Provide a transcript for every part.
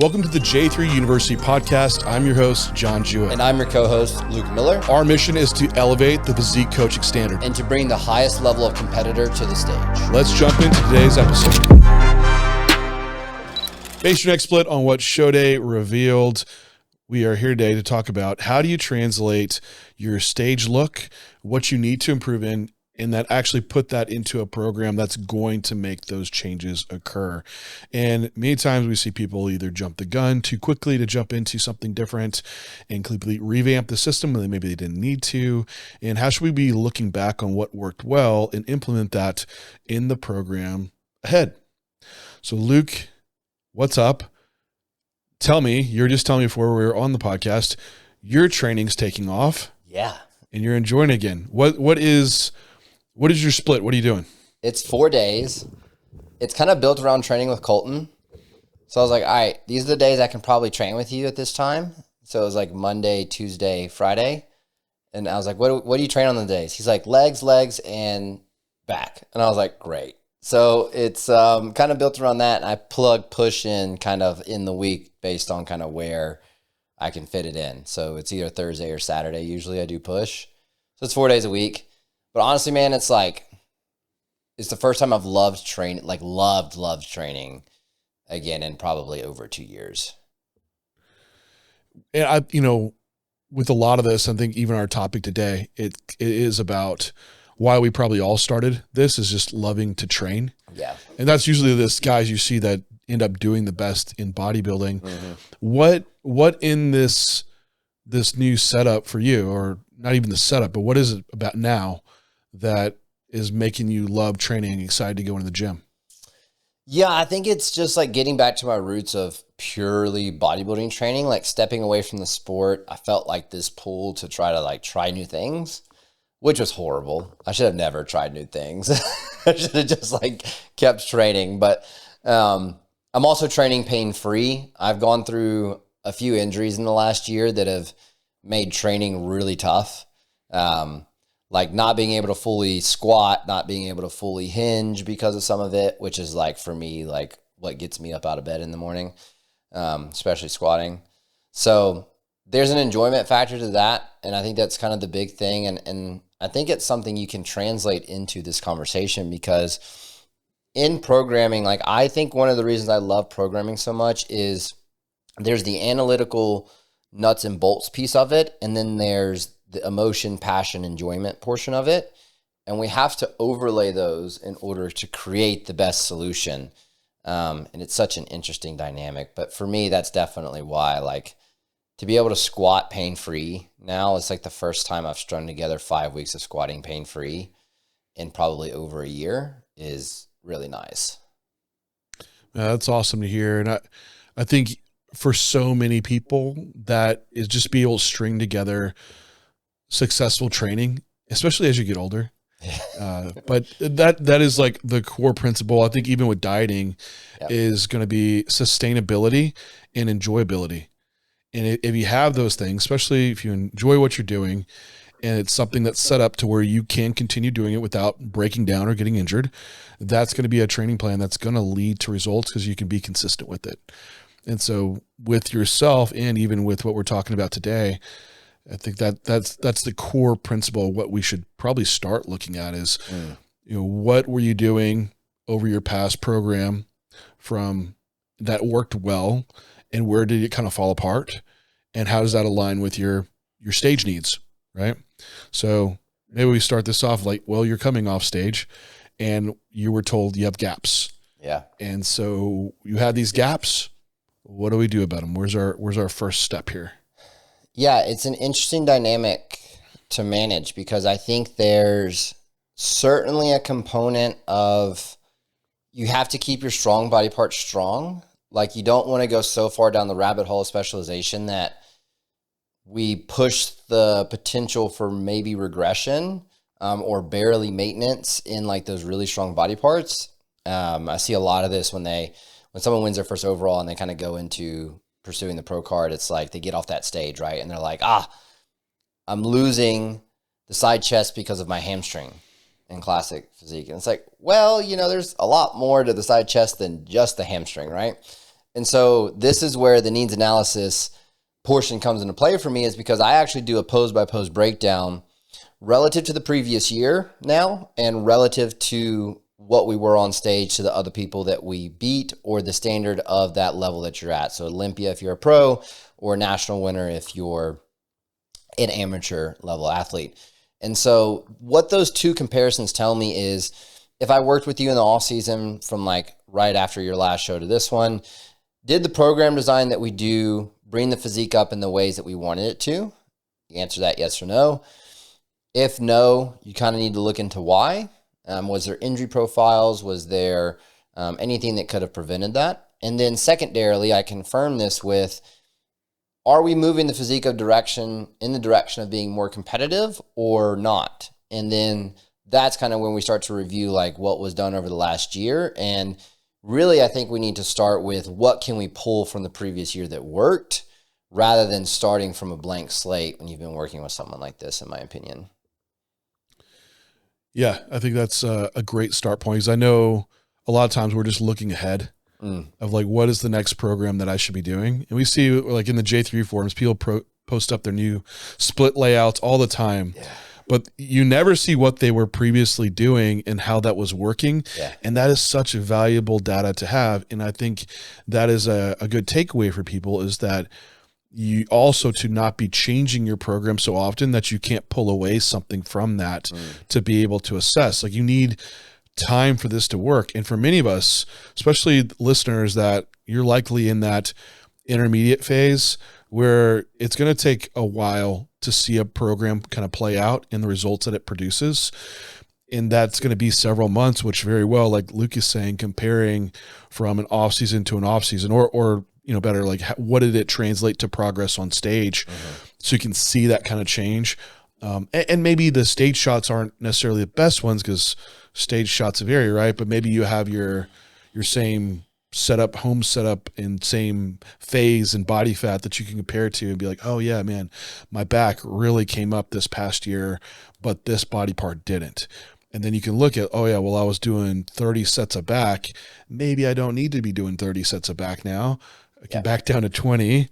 Welcome to the J3U University Podcast. I'm your host, John Jewett. And I'm your co-host, Luke Miller. Our mission is to elevate the physique coaching standard and to bring the highest level of competitor to the stage. Let's jump into today's episode. Base your neck split on what show day revealed. We are here today to talk about how do you translate your stage look, what you need to improve in, and that actually put that into a program that's going to make those changes occur. And many times we see people either jump the gun too quickly to jump into something different and completely revamp the system when maybe they didn't need to. And how should we be looking back on what worked well and implement that in the program ahead? So Luke, what's up? Tell me, you're just telling me before we were on the podcast, your training's taking off. Yeah. And you're enjoying it again. What is your split? What are you doing? It's 4 days. It's kind of built around training with Colton. So I was like, all right, these are the days I can probably train with you at this time. So it was like Monday, Tuesday, Friday. And I was like, what do you train on the days? He's like, legs, and back. And I was like, great. So it's kind of built around that. And I push in kind of in the week based on kind of where I can fit it in. So it's either Thursday or Saturday. Usually I do push. So it's 4 days a week. But honestly, man, it's the first time I've loved training again in probably over 2 years. And with a lot of this, I think even our topic today, it is about why we probably all started this is just loving to train. Yeah. And that's usually this guys you see that end up doing the best in bodybuilding. Mm-hmm. What in this new setup for you, or not even the setup, but what is it about now that is making you love training and excited to go into the gym? Yeah, I think it's just like getting back to my roots of purely bodybuilding training, like stepping away from the sport. I felt like this pull to try to new things, which was horrible. I should have never tried new things. I should have just kept training. But I'm also training pain-free. I've gone through a few injuries in the last year that have made training really tough. Like not being able to fully squat, not being able to fully hinge because of some of it, which is for me, what gets me up out of bed in the morning, especially squatting. So there's an enjoyment factor to that. And I think that's kind of the big thing. And I think it's something you can translate into this conversation because in programming, I think one of the reasons I love programming so much is there's the analytical nuts and bolts piece of it. And then there's the emotion, passion, enjoyment portion of it. And we have to overlay those in order to create the best solution. And it's such an interesting dynamic. But for me, that's definitely why, to be able to squat pain-free now, it's the first time I've strung together 5 weeks of squatting pain-free in probably over a year is really nice. That's awesome to hear. And I think for so many people that is just be able to string together successful training, especially as you get older. But that is the core principle. I think even with dieting is going to be sustainability and enjoyability. And if you have those things, especially if you enjoy what you're doing and it's something that's set up to where you can continue doing it without breaking down or getting injured, that's going to be a training plan that's going to lead to results because you can be consistent with it. And so with yourself and even with what we're talking about today, I think that's the core principle of what we should probably start looking at is, what were you doing over your past program from that worked well and where did it kind of fall apart and how does that align with your stage needs, right? So maybe we start this off you're coming off stage and you were told you have gaps. Yeah. And so you have these gaps. What do we do about them? Where's our first step here? Yeah, it's an interesting dynamic to manage because I think there's certainly a component of you have to keep your strong body parts strong. You don't want to go so far down the rabbit hole of specialization that we push the potential for maybe regression or barely maintenance in those really strong body parts. I see a lot of this when someone wins their first overall and they kind of go into pursuing the pro card, it's they get off that stage, right? And they're I'm losing the side chest because of my hamstring in classic physique. And it's there's a lot more to the side chest than just the hamstring, right? And so this is where the needs analysis portion comes into play for me, is because I actually do a pose by pose breakdown relative to the previous year now and relative to what we were on stage to the other people that we beat, or the standard of that level that you're at. So Olympia if you're a pro, or national winner if you're an amateur level athlete. And so what those two comparisons tell me is, if I worked with you in the off season from like right after your last show to this one, did the program design that we do bring the physique up in the ways that we wanted it to? You answer that yes or no. If no, you kind of need to look into why. Was there injury profiles? Was there anything that could have prevented that? And then secondarily, I confirm this with, are we moving the physique in the direction of being more competitive or not? And then that's kind of when we start to review like what was done over the last year. And really, I think we need to start with what can we pull from the previous year that worked, rather than starting from a blank slate when you've been working with someone like this, in my opinion. Yeah, I think that's a great start point, because I know a lot of times we're just looking ahead of like, what is the next program that I should be doing? And we see like in the J3U forums, people post up their new split layouts all the time. Yeah. But you never see what they were previously doing and how that was working. Yeah. And that is such valuable data to have. And I think that is a good takeaway for people, is that you also to not be changing your program so often that you can't pull away something from that to be able to assess. Like, you need time for this to work. And for many of us, especially listeners, that you're likely in that intermediate phase where it's going to take a while to see a program kind of play out in the results that it produces. And that's going to be several months, which very well, like Luke is saying, comparing from an off season to an off season, or better, like what did it translate to progress on stage? So you can see that kind of change. And maybe the stage shots aren't necessarily the best ones, because stage shots vary, right? But maybe you have your same setup, home setup, and same phase and body fat that you can compare to and be like, oh yeah, man, my back really came up this past year, but this body part didn't. And then you can look at, oh yeah, well, I was doing 30 sets of back. Maybe I don't need to be doing 30 sets of back now. I can back down to 20.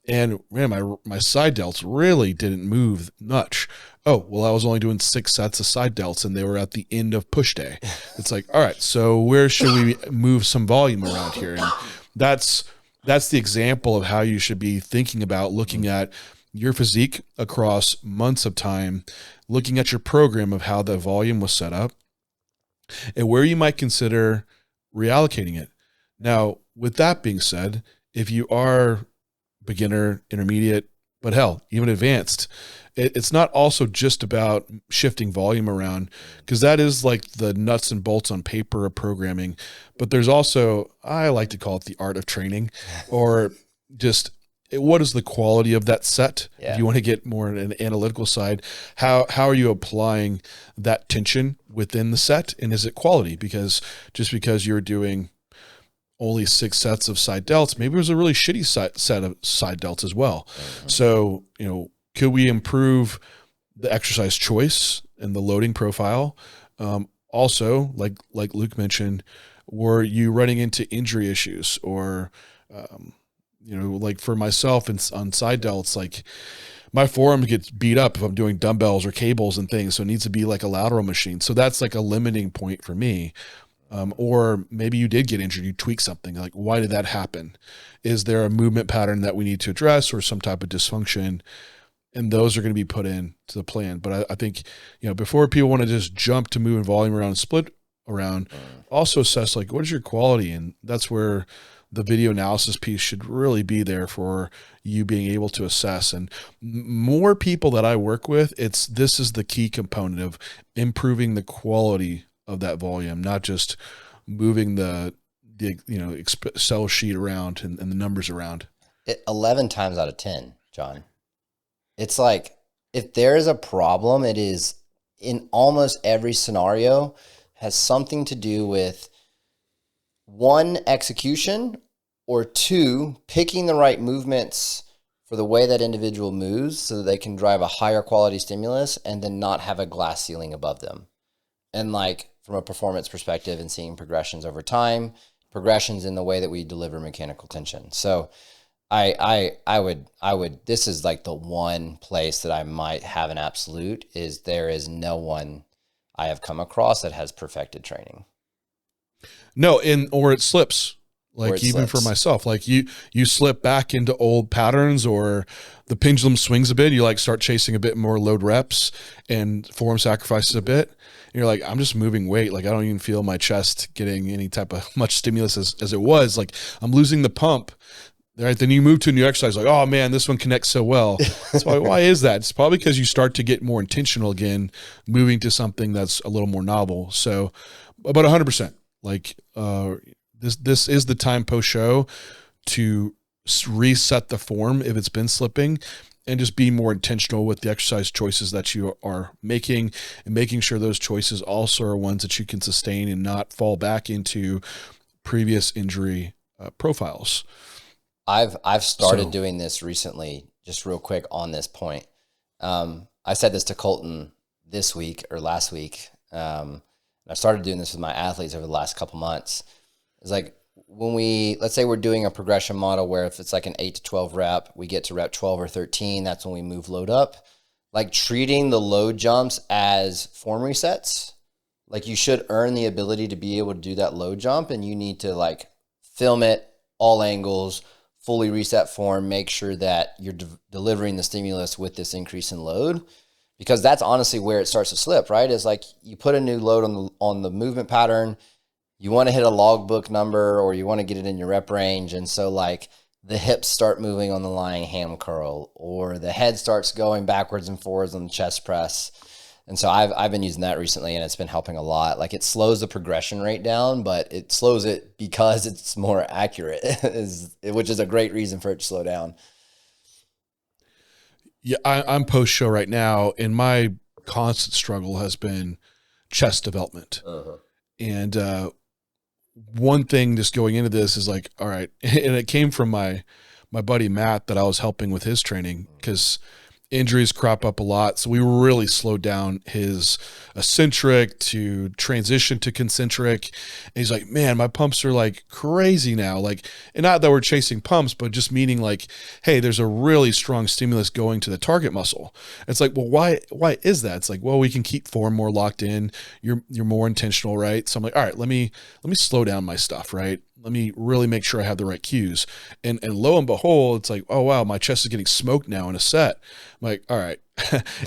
And man, my side delts really didn't move much. Oh, well, I was only doing 6 sets of side delts, and they were at the end of push day. It's like, all right, so where should we move some volume around here? And that's the example of how you should be thinking about looking at your physique across months of time, looking at your program of how the volume was set up, and where you might consider reallocating it. Now, with that being said, if you are beginner, intermediate, but hell, even advanced, it's not also just about shifting volume around, because that is like the nuts and bolts on paper of programming. But there's also, I like to call it the art of training, or just what is the quality of that set? Yeah. If you want to get more in an analytical side, how are you applying that tension within the set? And is it quality? Because just because you're doing only 6 sets of side delts, maybe it was a really shitty set of side delts as well. So, could we improve the exercise choice and the loading profile? Also, like Luke mentioned, were you running into injury issues, or, like for myself on side delts, like my forearm gets beat up if I'm doing dumbbells or cables and things. So it needs to be like a lateral machine. So that's like a limiting point for me. Or maybe you did get injured, you tweak something. Like, why did that happen? Is there a movement pattern that we need to address, or some type of dysfunction? And those are going to be put in to the plan. But I think, before people want to just jump to moving volume around and split around, also assess like, what is your quality? And that's where the video analysis piece should really be there for you being able to assess. And more people that I work with, this is the key component of improving the quality of that volume, not just moving the Excel sheet around and the numbers around. 11 times out of 10, John. It's like, if there is a problem, it is in almost every scenario has something to do with 1, execution, or 2, picking the right movements for the way that individual moves so that they can drive a higher quality stimulus and then not have a glass ceiling above them. And like, from a performance perspective and seeing progressions over time, progressions in the way that we deliver mechanical tension. So I would, this is like the one place that I might have an absolute is there is no one I have come across that has perfected training. No, or it slips. Like even for myself, like you slip back into old patterns, or the pendulum swings a bit. You like start chasing a bit more load reps and form sacrifices a bit. And you're like, I'm just moving weight. Like I don't even feel my chest getting any type of much stimulus as it was. Like I'm losing the pump. Right. Then you move to a new exercise. Like, oh man, this one connects so well. That's why is that? It's probably because you start to get more intentional again, moving to something that's a little more novel. So, but 100%. Like this is the time post show to reset the form if it's been slipping, and just be more intentional with the exercise choices that you are making, and making sure those choices also are ones that you can sustain and not fall back into previous injury profiles. I've started doing this recently, just real quick on this point. I said this to Colton this week or last week. I started doing this with my athletes over the last couple months. It's like when let's say we're doing a progression model where if it's like an 8 to 12 rep, we get to rep 12 or 13, that's when we move load up. Like treating the load jumps as form resets. Like you should earn the ability to be able to do that load jump, and you need to like film it, all angles, fully reset form, make sure that you're delivering the stimulus with this increase in load, because that's honestly where it starts to slip, right? Is like you put a new load on the movement pattern, you want to hit a logbook number, or you want to get it in your rep range. And so like the hips start moving on the lying ham curl, or the head starts going backwards and forwards on the chest press. And so I've been using that recently, and it's been helping a lot. Like it slows the progression rate down, but it slows it because it's more accurate, which is a great reason for it to slow down. Yeah, I'm post show right now, and my constant struggle has been chest development. And one thing just going into this is like, all right, and it came from my buddy Matt that I was helping with his training, because injuries crop up a lot. So we really slowed down his eccentric to transition to concentric. And he's like, man, my pumps are like crazy now. Like, and not that we're chasing pumps, but just meaning like, hey, there's a really strong stimulus going to the target muscle. It's like, well, why is that? It's like, well, we can keep form more locked in. You're more intentional, right? So I'm like, all right, let me slow down my stuff, right? Let me really make sure I have the right cues. And lo and behold, it's like, oh, wow, my chest is getting smoked now in a set. I'm like, all right.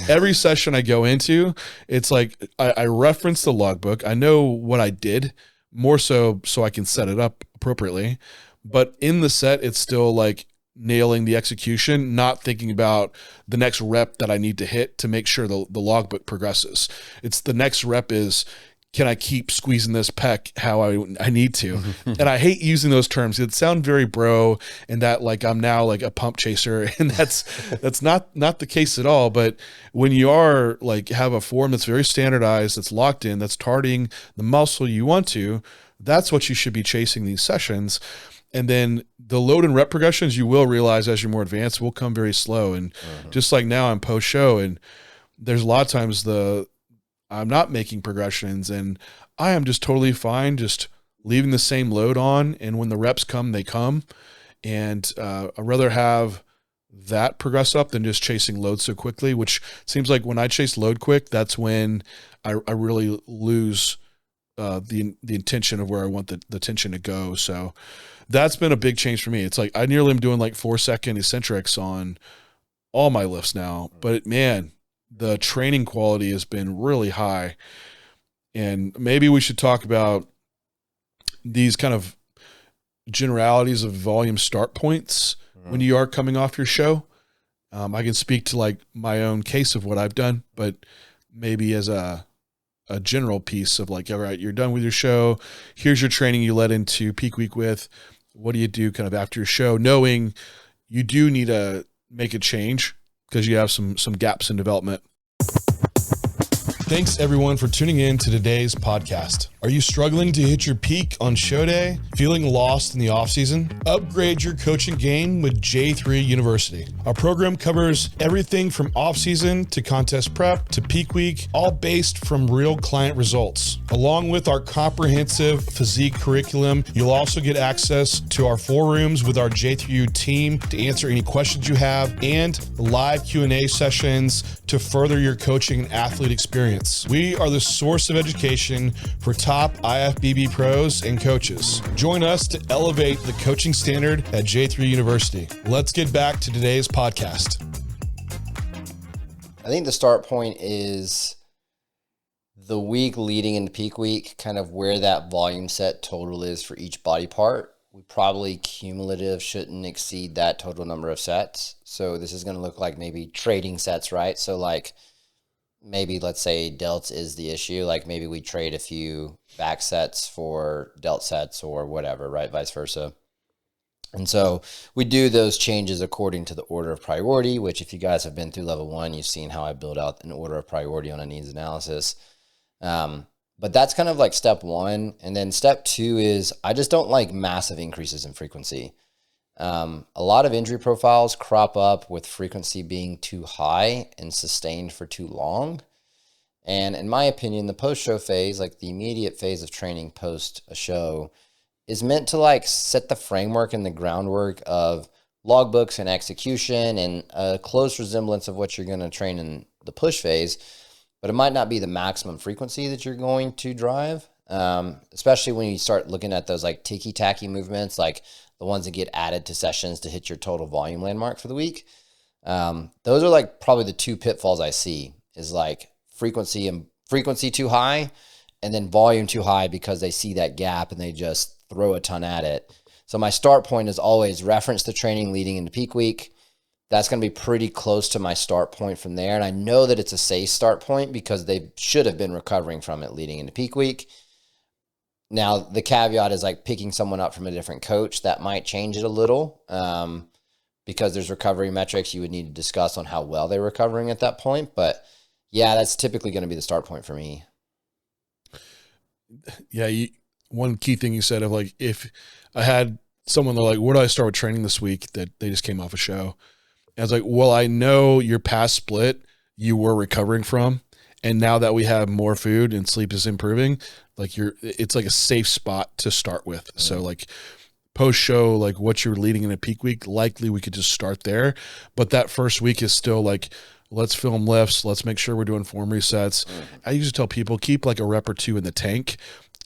Every session I go into, it's like I reference the logbook. I know what I did, more so I can set it up appropriately. But in the set, it's still like nailing the execution, not thinking about the next rep that I need to hit to make sure the logbook progresses. It's the next rep is, can I keep squeezing this pec how I need to? And I hate using those terms. It sounds very bro, and that like I'm now like a pump chaser, and that's not the case at all. But when you are like have a form that's very standardized, that's locked in, that's targeting the muscle you want to, that's what you should be chasing these sessions. And then the load and rep progressions, you will realize as you're more advanced, will come very slow. And just like now I'm post show, and there's a lot of times I'm not making progressions, and I am just totally fine just leaving the same load on. And when the reps come, they come. And I'd rather have that progress up than just chasing load so quickly, which seems like when I chase load quick, that's when I really lose the intention of where I want the tension to go. So that's been a big change for me. It's like I nearly am doing like 4-second eccentrics on all my lifts now, but man, the training quality has been really high. And maybe we should talk about these kind of generalities of volume start points when you are coming off your show. I can speak to like my own case of what I've done, but maybe as a general piece of like, all right, you're done with your show. Here's your training you led into peak week with. What do you do kind of after your show, knowing you do need to make a change because you have some gaps in development. Thanks everyone for tuning in to today's podcast. Are you struggling to hit your peak on show day? Feeling lost in the offseason? Upgrade your coaching game with J3U University. Our program covers everything from offseason to contest prep to peak week, all based from real client results. Along with our comprehensive physique curriculum, you'll also get access to our 4 rooms with our J3U team to answer any questions you have, and live Q&A sessions to further your coaching and athlete experience. We are the source of education for top IFBB pros and coaches. Join us to elevate the coaching standard at J3 University. Let's get back to today's podcast. I think the start point is the week leading into peak week, kind of where that volume set total is for each body part. We probably cumulative shouldn't exceed that total number of sets. So this is going to look like maybe trading sets, right? So like maybe let's say delts is the issue. Like maybe we trade a few back sets for delt sets or whatever, right? Vice versa. And so we do those changes according to the order of priority, which if you guys have been through level 1, you've seen how I build out an order of priority on a needs analysis. But that's kind of like step 1. And then step 2 is I just don't like massive increases in frequency. A lot of injury profiles crop up with frequency being too high and sustained for too long. And in my opinion, the post-show phase, like the immediate phase of training post a show, is meant to like set the framework and the groundwork of logbooks and execution and a close resemblance of what you're going to train in the push phase. But it might not be the maximum frequency that you're going to drive, especially when you start looking at those like ticky-tacky movements, like the ones that get added to sessions to hit your total volume landmark for the week. Those are like probably the 2 pitfalls I see is like frequency too high and then volume too high because they see that gap and they just throw a ton at it. So my start point is always reference the training leading into peak week. That's going to be pretty close to my start point from there. And I know that it's a safe start point because they should have been recovering from it leading into peak week. Now, the caveat is like picking someone up from a different coach. That might change it a little because there's recovery metrics you would need to discuss on how well they're recovering at that point. But yeah, that's typically going to be the start point for me. Yeah, one key thing you said of like, if I had someone that like, where do I start with training this week that they just came off a show? And I was like, well, I know your past split you were recovering from. And now that we have more food and sleep is improving, like it's like a safe spot to start with. Mm-hmm. So like post show, like what you're leading in a peak week, likely we could just start there. But that first week is still like, let's film lifts. Let's make sure we're doing form resets. Mm-hmm. I usually tell people keep like a rep or 2 in the tank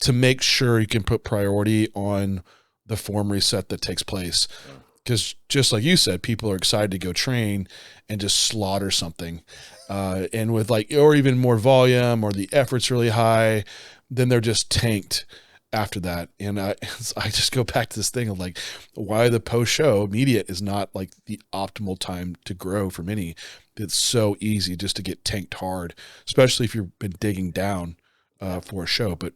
to make sure you can put priority on the form reset that takes place. Because just like you said, people are excited to go train and just slaughter something. And with like, or even more volume or the effort's really high, then they're just tanked after that. And I just go back to this thing of like, why the post-show immediate is not like the optimal time to grow for many. It's so easy just to get tanked hard, especially if you've been digging down for a show. But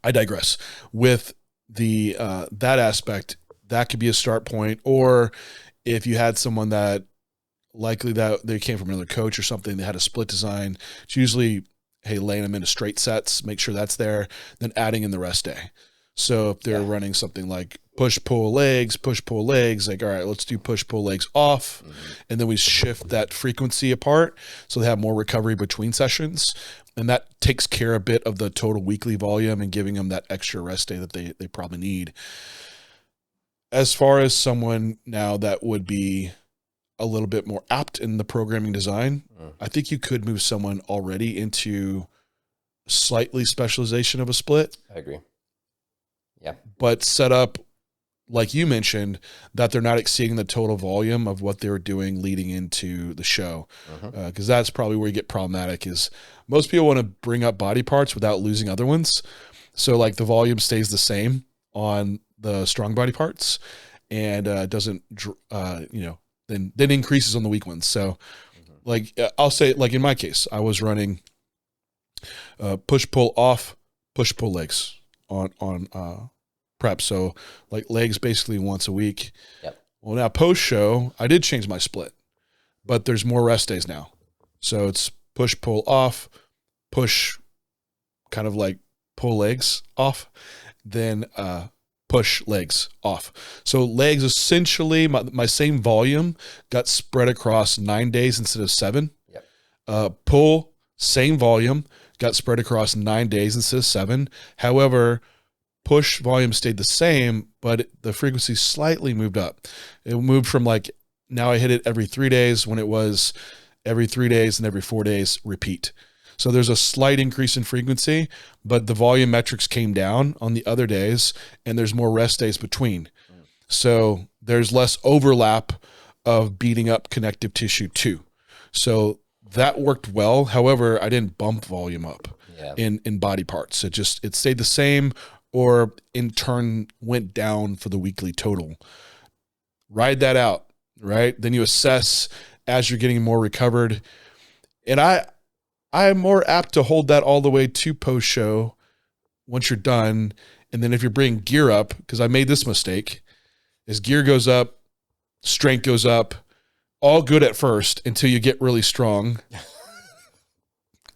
I digress. With the that aspect, that could be a start point. Or if you had someone that likely that they came from another coach or something, they had a split design, it's usually, hey, laying them into straight sets, make sure that's there, then adding in the rest day. So if they're running something like push, pull legs, like, all right, let's do push, pull legs off. Mm-hmm. And then we shift that frequency apart so they have more recovery between sessions. And that takes care a bit of the total weekly volume and giving them that extra rest day that they probably need. As far as someone now that would be a little bit more apt in the programming design, I think you could move someone already into slightly specialization of a split. I agree. Yeah. But set up, like you mentioned, that they're not exceeding the total volume of what they were doing leading into the show. Because that's probably where you get problematic is most people want to bring up body parts without losing other ones. So like the volume stays the same on the strong body parts and doesn't, then increases on the weak ones. So like I'll say, like in my case, I was running push, pull off, push, pull legs on prep. So like legs basically once a week. Yep. Well, now post show, I did change my split, but there's more rest days now. So it's push, pull off, push, kind of like pull legs off, then push legs off. So legs, essentially my same volume got spread across 9 days instead of 7. Yep. Pull, same volume, got spread across 9 days instead of 7. However, push volume stayed the same, but the frequency slightly moved up. It moved from like, now I hit it every 3 days when it was every 3 days and every 4 days repeat. So there's a slight increase in frequency, but the volume metrics came down on the other days, and there's more rest days between. So there's less overlap of beating up connective tissue too. So that worked well. However, I didn't bump volume up in body parts. It stayed the same, or in turn went down for the weekly total. Ride that out, right? Then you assess as you're getting more recovered. And I'm more apt to hold that all the way to post show once you're done. And then if you're bringing gear up, because I made this mistake, is gear goes up, strength goes up, all good at first until you get really strong.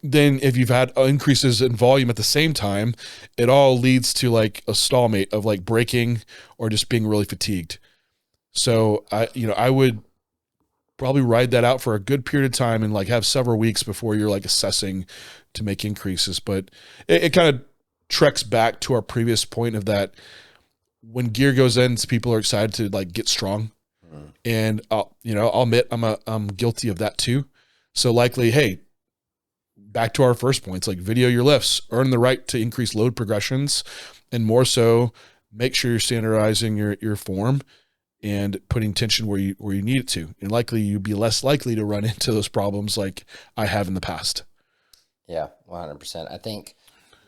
Then if you've had increases in volume at the same time, it all leads to like a stalemate of like breaking or just being really fatigued. So I would probably ride that out for a good period of time and like have several weeks before you're like assessing to make increases. But it kind of treks back to our previous point of that when gear goes in, people are excited to like get strong. And I'll admit I'm guilty of that too. So likely, hey, back to our first points, like video your lifts, earn the right to increase load progressions, and more so make sure you're standardizing your form and putting tension where you need it to. And likely you'd be less likely to run into those problems like I have in the past. Yeah, 100%. I think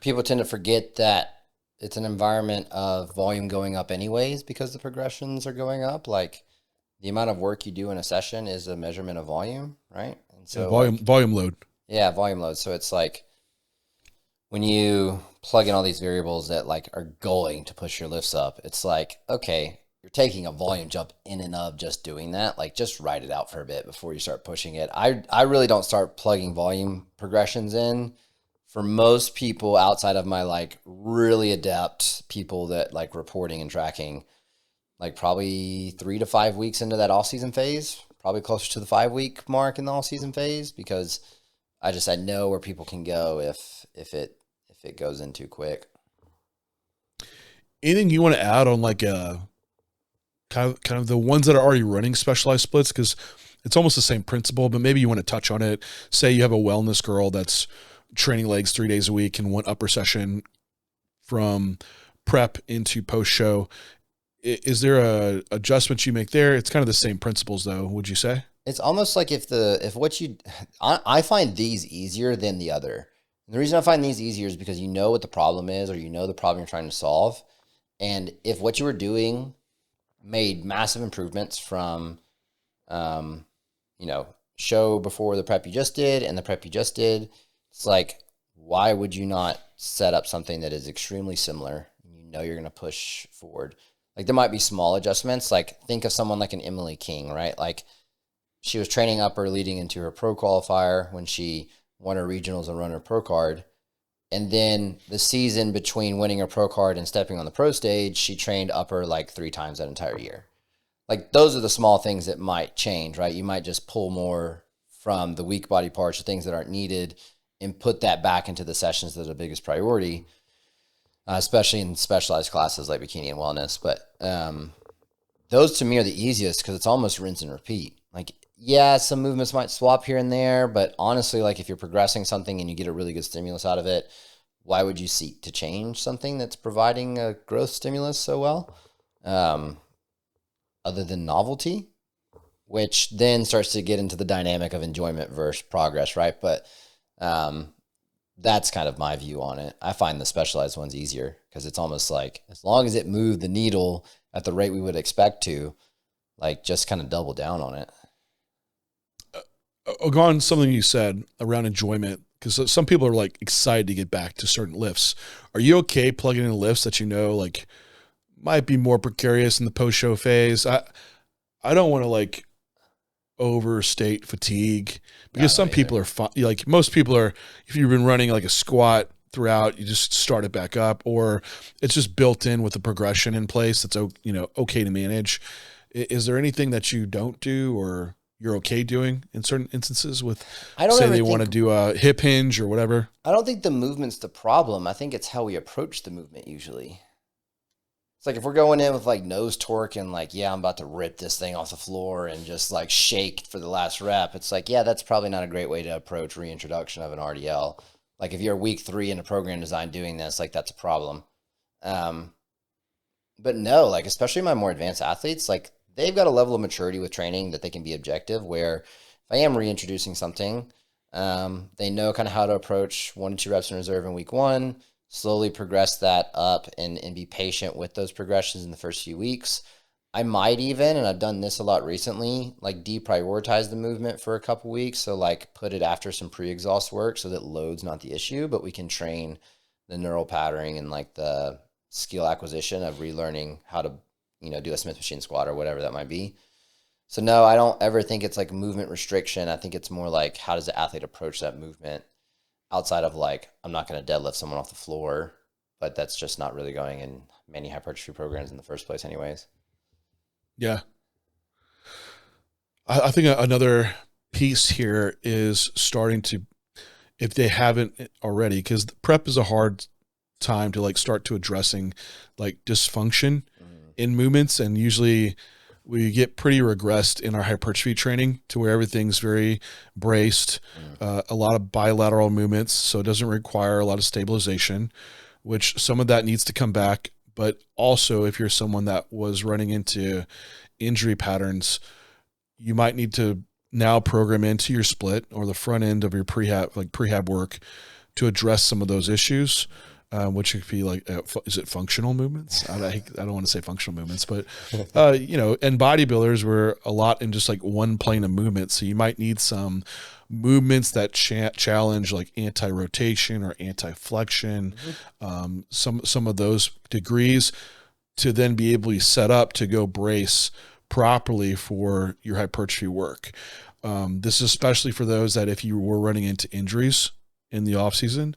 people tend to forget that it's an environment of volume going up anyways because the progressions are going up. Like the amount of work you do in a session is a measurement of volume, right? And so volume load. Yeah, volume load. So it's like when you plug in all these variables that like are going to push your lifts up, it's like, okay, you're taking a volume jump in and of just doing that. Like just ride it out for a bit before you start pushing it. I really don't start plugging volume progressions in for most people outside of my like really adept people that like reporting and tracking, like probably 3 to 5 weeks into that off season phase, probably closer to the 5-week mark in the off season phase, because I know where people can go if it goes in too quick. Anything you want to add on like kind of the ones that are already running specialized splits? Because it's almost the same principle, but maybe you want to touch on it. Say you have a wellness girl that's training legs 3 days a week and one upper session from prep into post show. Is there a adjustment you make there? It's kind of the same principles though, would you say? It's almost like I find these easier than the other. And the reason I find these easier is because you know what the problem is, or you know the problem you're trying to solve. And if what you were doing made massive improvements from, show before the prep you just did and the prep you just did, it's like, why would you not set up something that is extremely similar and you know you're going to push forward? Like there might be small adjustments. Like think of someone like an Emily King, right? Like she was training upper leading into her pro qualifier when she won her regionals and run her pro card. And then the season between winning her pro card and stepping on the pro stage, she trained upper like 3 times that entire year. Like those are the small things that might change, right? You might just pull more from the weak body parts or things that aren't needed and put that back into the sessions that are the biggest priority, especially in specialized classes like bikini and wellness. But those to me are the easiest because it's almost rinse and repeat. Like, yeah, some movements might swap here and there, but honestly, like if you're progressing something and you get a really good stimulus out of it, why would you seek to change something that's providing a growth stimulus so well? Other than novelty, which then starts to get into the dynamic of enjoyment versus progress, right? But that's kind of my view on it. I find the specialized ones easier because it's almost like as long as it moved the needle at the rate we would expect to, like just kind of double down on it. Go on something you said around enjoyment, because some people are like excited to get back to certain lifts. Are you okay plugging in lifts that you know like might be more precarious in the post-show phase? I don't want to like overstate fatigue because some people are like most people are. If you've been running like a squat throughout, you just start it back up, or it's just built in with a progression in place that's, okay to manage. Is there anything that you don't do or you're okay doing in certain instances with, I don't say ever they want to do a hip hinge or whatever? I don't think the movement's the problem. I think it's how we approach the movement usually. It's like if we're going in with like nose torque and like, yeah, I'm about to rip this thing off the floor and just like shake for the last rep. It's like, yeah, that's probably not a great way to approach reintroduction of an RDL. Like if you're week 3 in a program design doing this, like that's a problem. But no, like especially my more advanced athletes, like they've got a level of maturity with training that they can be objective, where if I am reintroducing something, they know kind of how to approach 1 to 2 reps in reserve in week 1, slowly progress that up and be patient with those progressions in the first few weeks. I might even, and I've done this a lot recently, like deprioritize the movement for a couple weeks. So like put it after some pre-exhaust work so that load's not the issue, but we can train the neural patterning and like the skill acquisition of relearning how to, do a Smith machine squat or whatever that might be. So no, I don't ever think it's like movement restriction. I think it's more like, how does the athlete approach that movement outside of like, I'm not going to deadlift someone off the floor, but that's just not really going in many hypertrophy programs in the first place anyways. Yeah. I think another piece here is starting to, if they haven't already, because prep is a hard time to like start to addressing like dysfunction in movements. And usually we get pretty regressed in our hypertrophy training to where everything's very braced, a lot of bilateral movements. So it doesn't require a lot of stabilization, which some of that needs to come back. But also if you're someone that was running into injury patterns, you might need to now program into your split or the front end of your prehab work to address some of those issues. Which could be like, is it functional movements? I don't want to say functional movements, but, and bodybuilders were a lot in just like one plane of movement. So you might need some movements that challenge like anti-rotation or anti-flexion, some of those degrees to then be able to set up to go brace properly for your hypertrophy work. This is especially for those that if you were running into injuries in the off season,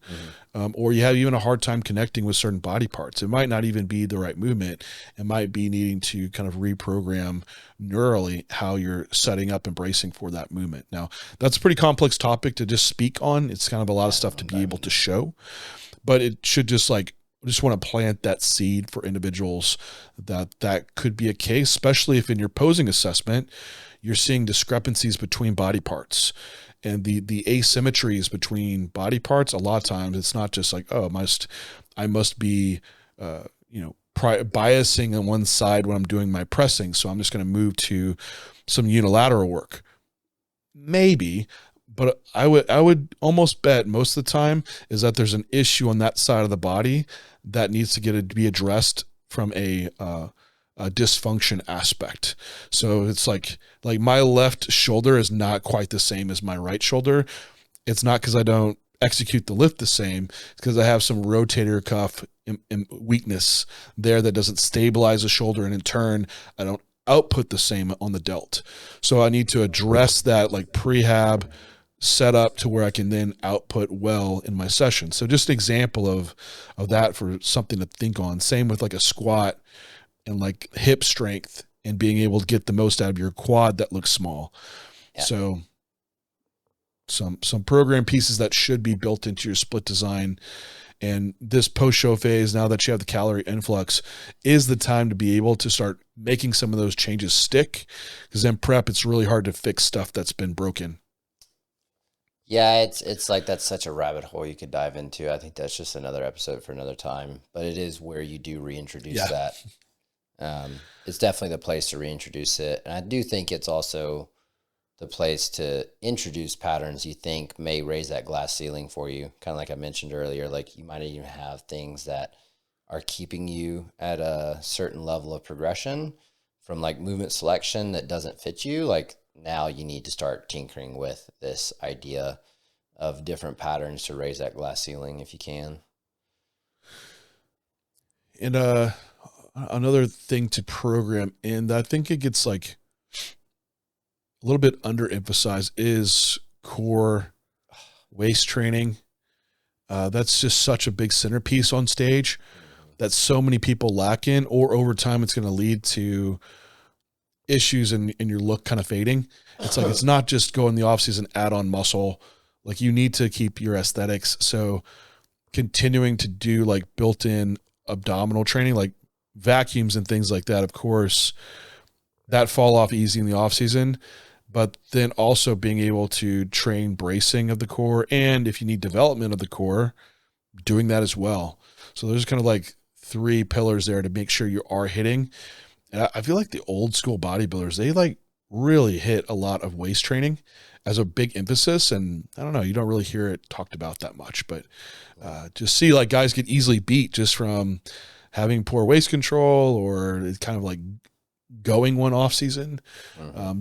or you have even a hard time connecting with certain body parts. It might not even be the right movement. It might be needing to kind of reprogram neurally how you're setting up and bracing for that movement. Now, that's a pretty complex topic to just speak on. It's kind of a lot of stuff to be able to show, but it should just want to plant that seed for individuals that could be a case, especially if in your posing assessment, you're seeing discrepancies between body parts. And the asymmetries between body parts, a lot of times it's not just like, oh, I must be, biasing on one side when I'm doing my pressing. So I'm just going to move to some unilateral work. Maybe, but I would almost bet most of the time is that there's an issue on that side of the body that needs to be addressed from a dysfunction aspect. So it's like my left shoulder is not quite the same as my right shoulder. It's not because I don't execute the lift the same. It's because I have some rotator cuff weakness there that doesn't stabilize the shoulder, and in turn I don't output the same on the delt. So I need to address that like prehab set up to where I can then output well in my session. So just an example of that for something to think on. Same with like a squat and like hip strength and being able to get the most out of your quad that looks small. Yeah. So some program pieces that should be built into your split design. And this post-show phase, now that you have the calorie influx, is the time to be able to start making some of those changes stick, because then prep, it's really hard to fix stuff that's been broken. Yeah, it's like that's such a rabbit hole you could dive into. I think that's just another episode for another time, but it is where you do reintroduce that. It's definitely the place to reintroduce it. And I do think it's also the place to introduce patterns you think may raise that glass ceiling for you. Kind of like I mentioned earlier, like you might even have things that are keeping you at a certain level of progression from like movement selection that doesn't fit you. Like now you need to start tinkering with this idea of different patterns to raise that glass ceiling if you can. And another thing to program in that I think it gets like a little bit underemphasized is core waist training. That's just such a big centerpiece on stage that so many people lack in, or over time it's going to lead to issues in your look kind of fading. It's like, it's not just go in the off season, add on muscle. Like, you need to keep your aesthetics. So continuing to do like built-in abdominal training, like vacuums and things like that, of course, that fall off easy in the off season, but then also being able to train bracing of the core. And if you need development of the core, doing that as well. So there's kind of like 3 pillars there to make sure you are hitting. And I feel like the old school bodybuilders, they like really hit a lot of waist training as a big emphasis. And I don't know, you don't really hear it talked about that much, but just see like guys get easily beat just from having poor waist control, or it's kind of like going one off season.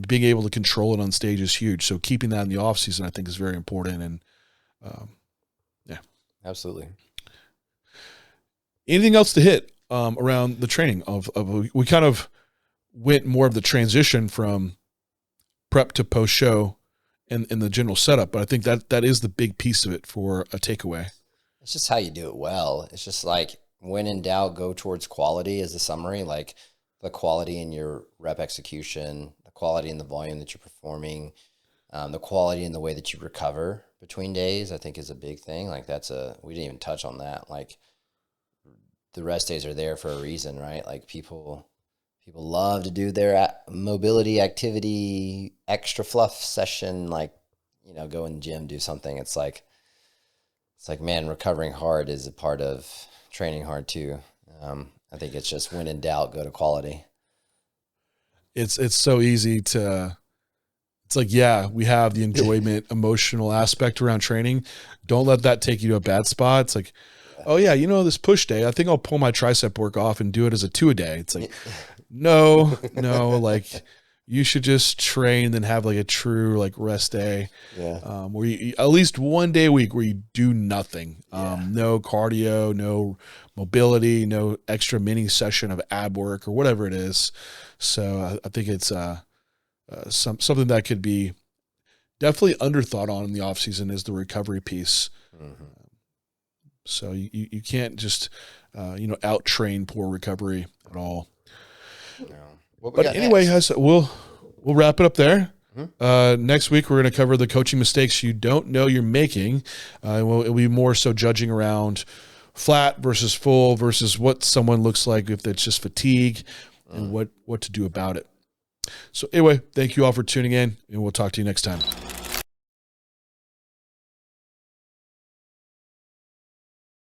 Being able to control it on stage is huge. So keeping that in the off season, I think, is very important. And yeah, absolutely. Anything else to hit around the training of we kind of went more of the transition from prep to post show and the general setup, but I think that is the big piece of it for a takeaway. It's just how you do it well. It's just like, when in doubt, go towards quality as the summary, like the quality in your rep execution, the quality in the volume that you're performing, the quality in the way that you recover between days, I think is a big thing. Like we didn't even touch on that. Like, the rest days are there for a reason, right? Like, people love to do their mobility activity, extra fluff session, like, go in the gym, do something. It's like, man, recovering hard is a part of training hard too. I think it's just, when in doubt, go to quality. It's so easy to, it's like, yeah, we have the enjoyment, emotional aspect around training. Don't let that take you to a bad spot. It's like, oh yeah, this push day, I think I'll pull my tricep work off and do it as a 2-a-day. It's like, no, like, you should just train and then have like a true like rest day. Yeah. Where you at least one day a week where you do nothing. No cardio, no mobility, no extra mini session of ab work or whatever it is. So I think it's something that could be definitely underthought on in the off season, is the recovery piece. So you can't just out train poor recovery at all. No. But anyway, guys, we'll wrap it up there. Next week, we're going to cover the coaching mistakes you don't know you're making. It'll be more so judging around flat versus full versus what someone looks like if it's just fatigue, and what to do about it. So anyway, thank you all for tuning in, and we'll talk to you next time.